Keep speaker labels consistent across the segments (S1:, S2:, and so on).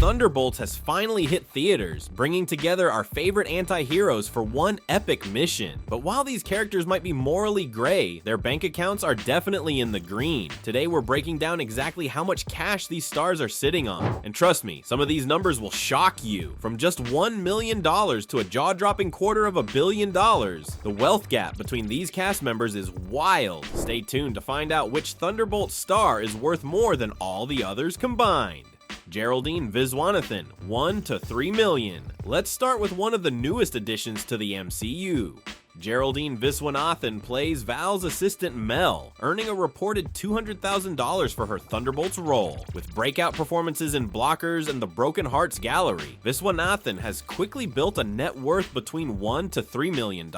S1: Thunderbolts has finally hit theaters, bringing together our favorite anti-heroes for one epic mission. But while these characters might be morally gray, their bank accounts are definitely in the green. Today we're breaking down exactly how much cash these stars are sitting on. And trust me, some of these numbers will shock you. From just $1 million to a jaw-dropping $250 million, the wealth gap between these cast members is wild. Stay tuned to find out which Thunderbolt star is worth more than all the others combined. Geraldine Viswanathan, 1 to 3 million. Let's start with one of the newest additions to the MCU. Geraldine Viswanathan plays Val's assistant Mel, earning a reported $200,000 for her Thunderbolts role. With breakout performances in Blockers and the Broken Hearts Gallery, Viswanathan has quickly built a net worth between $1 to $3 million.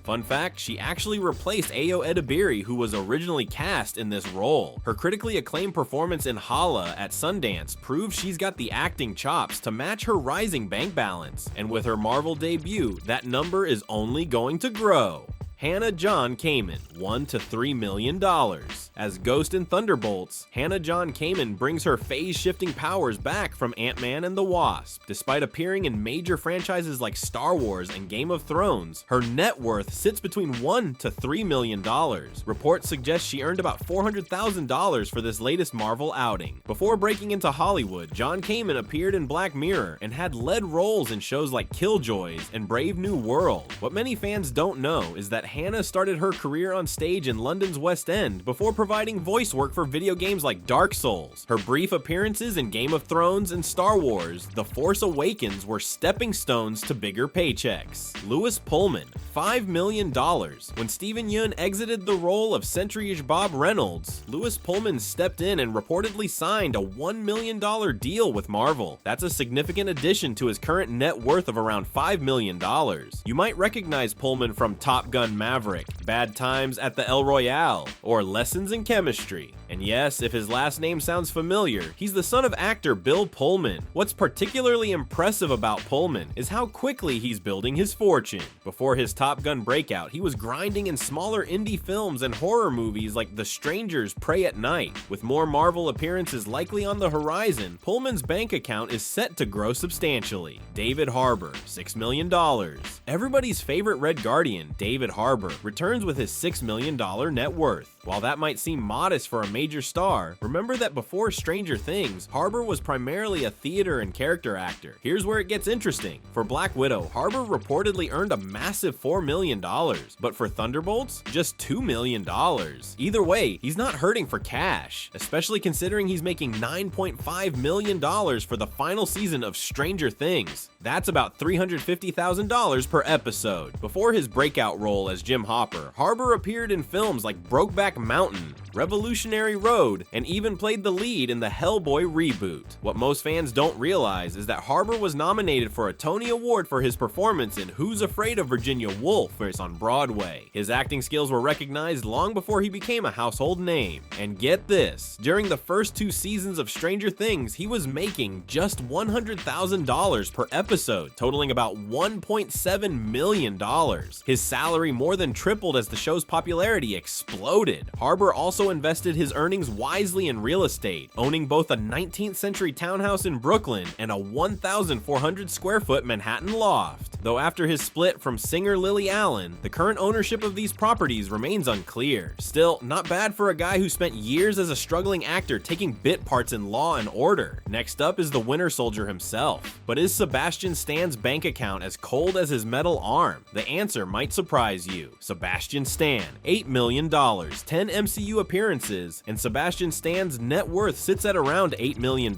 S1: Fun fact, she actually replaced Ayo Edebiri, who was originally cast in this role. Her critically acclaimed performance in Hala at Sundance proves she's got the acting chops to match her rising bank balance, and with her Marvel debut, that number is only going to grow. Hannah John-Kamen, $1 to $3 million. As Ghost in Thunderbolts, Hannah John-Kamen brings her phase-shifting powers back from Ant-Man and the Wasp. Despite appearing in major franchises like Star Wars and Game of Thrones, her net worth sits between $1 to $3 million. Reports suggest she earned about $400,000 for this latest Marvel outing. Before breaking into Hollywood, John-Kamen appeared in Black Mirror and had led roles in shows like Killjoys and Brave New World. What many fans don't know is that Hannah started her career on stage in London's West End before providing voice work for video games like Dark Souls. Her brief appearances in Game of Thrones and Star Wars The Force Awakens were stepping stones to bigger paychecks. Louis Pullman, $5 million. When Steven Yeun exited the role of Century-ish Bob Reynolds, Louis Pullman stepped in and reportedly signed a $1 million deal with Marvel. That's a significant addition to his current net worth of around $5 million. You might recognize Pullman from Top Gun Maverick, Bad Times at the El Royale, or Lessons in Chemistry. And yes, if his last name sounds familiar, he's the son of actor Bill Pullman. What's particularly impressive about Pullman is how quickly he's building his fortune. Before his Top Gun breakout, he was grinding in smaller indie films and horror movies like The Strangers Prey at Night. With more Marvel appearances likely on the horizon, Pullman's bank account is set to grow substantially. David Harbour, $6 million. Everybody's favorite Red Guardian, David Harbour, returns with his $6 million net worth. While that might seem modest for a major star, remember that before Stranger Things, Harbour was primarily a theater and character actor. Here's where it gets interesting. For Black Widow, Harbour reportedly earned a massive $4 million, but for Thunderbolts, just $2 million. Either way, he's not hurting for cash, especially considering he's making $9.5 million for the final season of Stranger Things. That's about $350,000 per episode. Before his breakout role as Jim Hopper, Harbour appeared in films like Brokeback Mountain, Revolutionary Road, and even played the lead in the Hellboy reboot. What most fans don't realize is that Harbour was nominated for a Tony Award for his performance in Who's Afraid of Virginia Woolf on Broadway. His acting skills were recognized long before he became a household name. And get this, during the first 2 seasons of Stranger Things, he was making just $100,000 per episode, totaling about $1.7 million. His salary more than tripled as the show's popularity exploded. Harbour also invested his earnings wisely in real estate, owning both a 19th century townhouse in Brooklyn and a 1,400 square foot Manhattan loft. Though after his split from singer Lily Allen, the current ownership of these properties remains unclear. Still, not bad for a guy who spent years as a struggling actor taking bit parts in Law and Order. Next up is the Winter Soldier himself. But is Sebastian Stan's bank account as cold as his metal arm? The answer might surprise you. Sebastian Stan, $8 million, 10 MCU appearances, and Sebastian Stan's net worth sits at around $8 million.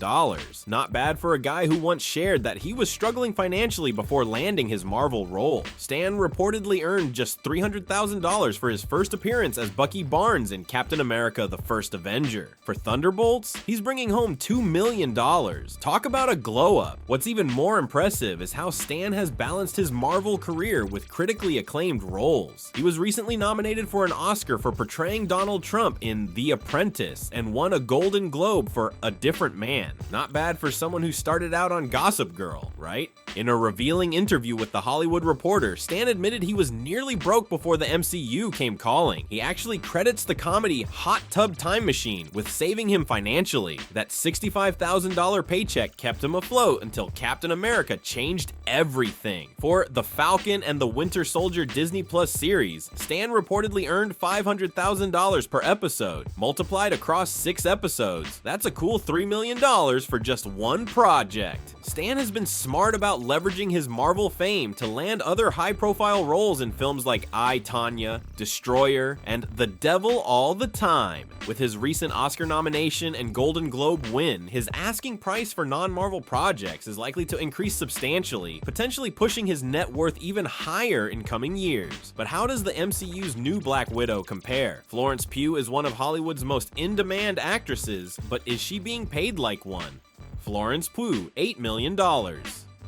S1: Not bad for a guy who once shared that he was struggling financially before landing his Marvel role. Stan reportedly earned just $300,000 for his first appearance as Bucky Barnes in Captain America: The First Avenger. For Thunderbolts, he's bringing home $2 million. Talk about a glow up. What's even more impressive is how Stan has balanced his Marvel career with critically acclaimed roles. roles. He was recently nominated for an Oscar for portraying Donald Trump in The Apprentice and won a Golden Globe for A Different Man. Not bad for someone who started out on Gossip Girl, right? In a revealing interview with The Hollywood Reporter, Stan admitted he was nearly broke before the MCU came calling. He actually credits the comedy Hot Tub Time Machine with saving him financially. That $65,000 paycheck kept him afloat until Captain America changed everything. For The Falcon and the Winter Soldier Disney Plus series, Stan reportedly earned $500,000 per episode. Multiplied across 6 episodes, that's a cool $3 million for just one project. Stan has been smart about leveraging his Marvel fame to land other high-profile roles in films like I, Tonya, Destroyer, and The Devil All the Time. With his recent Oscar nomination and Golden Globe win, his asking price for non-Marvel projects is likely to increase substantially, potentially pushing his net worth even higher in coming years. But how does the MCU's new Black Widow compare? Florence Pugh is one of Hollywood's most in-demand actresses, but is she being paid like one? Florence Pugh, $8 million.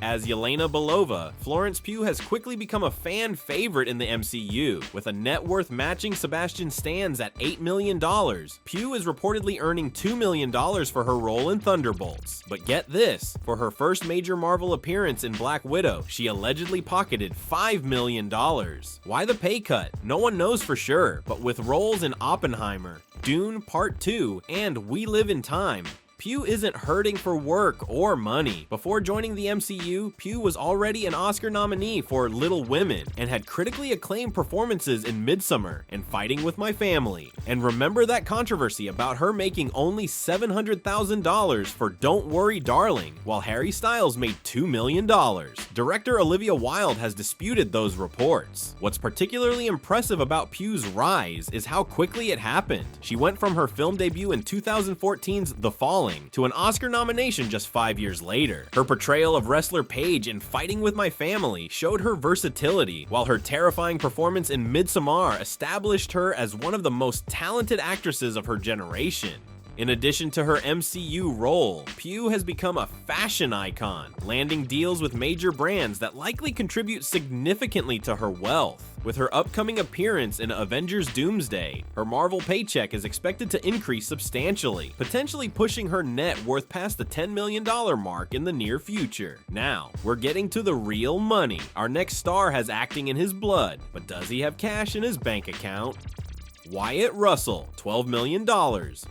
S1: As Yelena Belova, Florence Pugh has quickly become a fan favorite in the MCU, with a net worth matching Sebastian Stan's at $8 million. Pugh is reportedly earning $2 million for her role in Thunderbolts. But get this, for her first major Marvel appearance in Black Widow, she allegedly pocketed $5 million. Why the pay cut? No one knows for sure, but with roles in Oppenheimer, Dune Part 2, and We Live in Time, Pugh isn't hurting for work or money. Before joining the MCU, Pugh was already an Oscar nominee for Little Women and had critically acclaimed performances in Midsommar and Fighting with My Family. And remember that controversy about her making only $700,000 for Don't Worry Darling, while Harry Styles made $2 million. Director Olivia Wilde has disputed those reports. What's particularly impressive about Pugh's rise is how quickly it happened. She went from her film debut in 2014's The Fallen to an Oscar nomination just 5 years later. Her portrayal of wrestler Paige in Fighting with My Family showed her versatility, while her terrifying performance in Midsommar established her as one of the most talented actresses of her generation. In addition to her MCU role, Pugh has become a fashion icon, landing deals with major brands that likely contribute significantly to her wealth. With her upcoming appearance in Avengers Doomsday, her Marvel paycheck is expected to increase substantially, potentially pushing her net worth past the $10 million mark in the near future. Now, we're getting to the real money. Our next star has acting in his blood, but does he have cash in his bank account? Wyatt Russell, $12 million.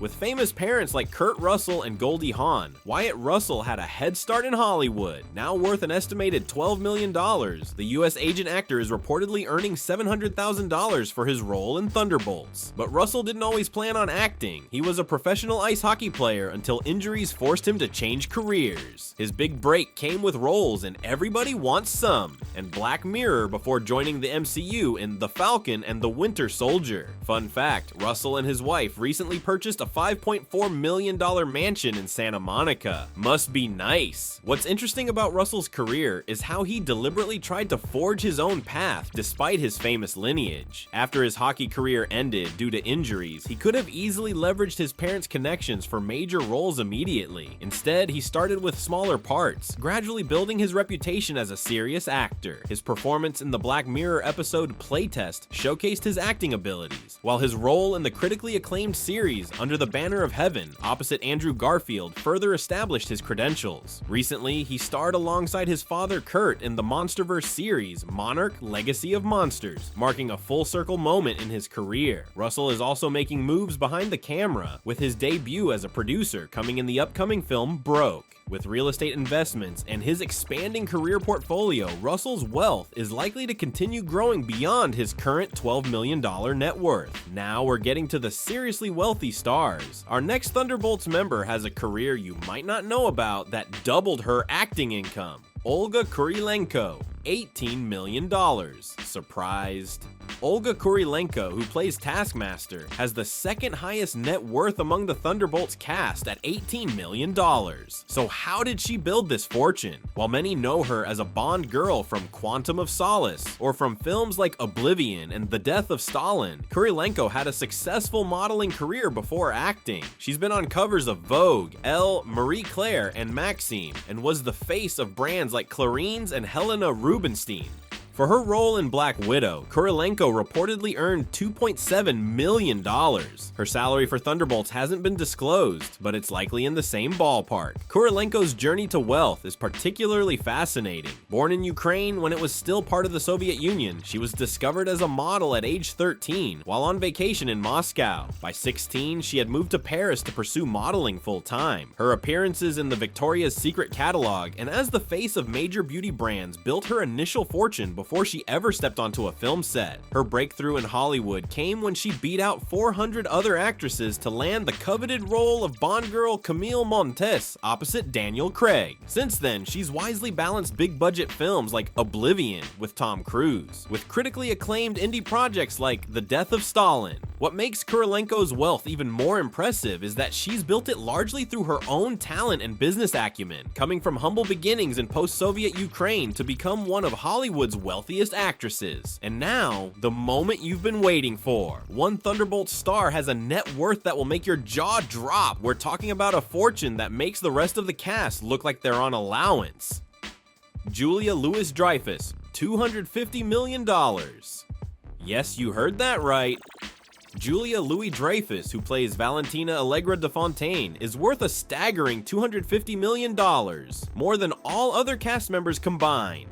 S1: With famous parents like Kurt Russell and Goldie Hawn, Wyatt Russell had a head start in Hollywood. Now worth an estimated $12 million, the US agent actor is reportedly earning $700,000 for his role in Thunderbolts. But Russell didn't always plan on acting. He was a professional ice hockey player until injuries forced him to change careers. His big break came with roles in Everybody Wants Some and Black Mirror before joining the MCU in The Falcon and the Winter Soldier. Fun fact, Russell and his wife recently purchased a $5.4 million mansion in Santa Monica. Must be nice. What's interesting about Russell's career is how he deliberately tried to forge his own path despite his famous lineage. After his hockey career ended due to injuries, he could have easily leveraged his parents' connections for major roles immediately. Instead, he started with smaller parts, gradually building his reputation as a serious actor. His performance in the Black Mirror episode Playtest showcased his acting abilities, while his role in the critically acclaimed series Under the Banner of Heaven opposite Andrew Garfield further established his credentials. Recently, he starred alongside his father Kurt in the MonsterVerse series Monarch: Legacy of Monsters, marking a full circle moment in his career. Russell is also making moves behind the camera, with his debut as a producer coming in the upcoming film Broke. With real estate investments and his expanding career portfolio, Russell's wealth is likely to continue growing beyond his current $12 million net worth. Now we're getting to the seriously wealthy stars. Our next Thunderbolts member has a career you might not know about that doubled her acting income. Olga Kurylenko, $18 million. Surprised? Olga Kurylenko, who plays Taskmaster, has the second highest net worth among the Thunderbolts cast at $18 million. So how did she build this fortune? While many know her as a Bond girl from Quantum of Solace, or from films like Oblivion and The Death of Stalin, Kurylenko had a successful modeling career before acting. She's been on covers of Vogue, Elle, Marie Claire, and Maxim, and was the face of brands like Clarins and Helena Rubinstein. For her role in Black Widow, Kurylenko reportedly earned $2.7 million. Her salary for Thunderbolts hasn't been disclosed, but it's likely in the same ballpark. Kurylenko's journey to wealth is particularly fascinating. Born in Ukraine when it was still part of the Soviet Union, she was discovered as a model at age 13 while on vacation in Moscow. By 16, she had moved to Paris to pursue modeling full-time. Her appearances in the Victoria's Secret catalog and as the face of major beauty brands built her initial fortune before she ever stepped onto a film set. Her breakthrough in Hollywood came when she beat out 400 other actresses to land the coveted role of Bond girl Camille Montes opposite Daniel Craig. Since then, she's wisely balanced big-budget films like Oblivion with Tom Cruise, with critically acclaimed indie projects like The Death of Stalin. What makes Kurylenko's wealth even more impressive is that she's built it largely through her own talent and business acumen, coming from humble beginnings in post-Soviet Ukraine to become one of Hollywood's wealthiest actresses. And now, the moment you've been waiting for. One Thunderbolts star has a net worth that will make your jaw drop. We're talking about a fortune that makes the rest of the cast look like they're on allowance. Julia Louis-Dreyfus, $250 million. Yes, you heard that right. Julia Louis-Dreyfus, who plays Valentina Allegra de Fontaine, is worth a staggering $250 million, more than all other cast members combined.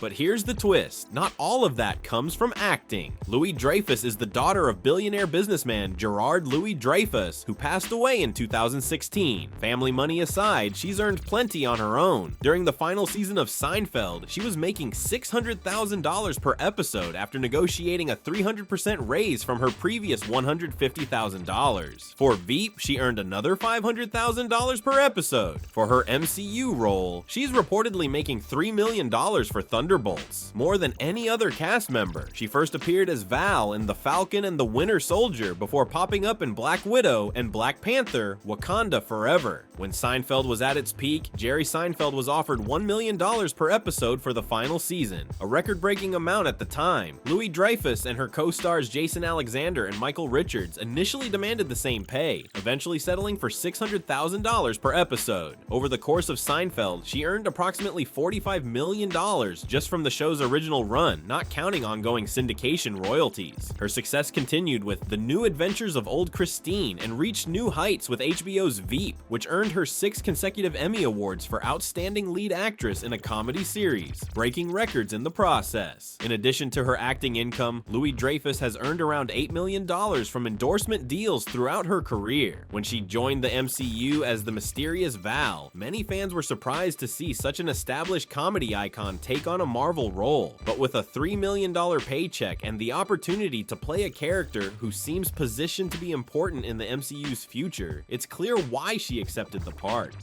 S1: But here's the twist, not all of that comes from acting. Louis-Dreyfus is the daughter of billionaire businessman Gerard Louis-Dreyfus, who passed away in 2016. Family money aside, she's earned plenty on her own. During the final season of Seinfeld, she was making $600,000 per episode after negotiating a 300% raise from her previous $150,000. For Veep, she earned another $500,000 per episode. For her MCU role, she's reportedly making $3 million for Thunderbolts, more than any other cast member. She first appeared as Val in The Falcon and the Winter Soldier before popping up in Black Widow and Black Panther: Wakanda Forever. When Seinfeld was at its peak, Jerry Seinfeld was offered $1 million per episode for the final season, a record-breaking amount at the time. Louis-Dreyfus and her co-stars Jason Alexander and Michael Richards initially demanded the same pay, eventually settling for $600,000 per episode. Over the course of Seinfeld, she earned approximately $45 million just from the show's original run, not counting ongoing syndication royalties. Her success continued with The New Adventures of Old Christine and reached new heights with HBO's Veep, which earned her 6 consecutive Emmy Awards for Outstanding Lead Actress in a Comedy Series, breaking records in the process. In addition to her acting income, Louis-Dreyfus has earned around $8 million from endorsement deals throughout her career. When she joined the MCU as the mysterious Val, many fans were surprised to see such an established comedy icon take on a Marvel role, but with a $3 million paycheck and the opportunity to play a character who seems positioned to be important in the MCU's future, it's clear why she accepted the part.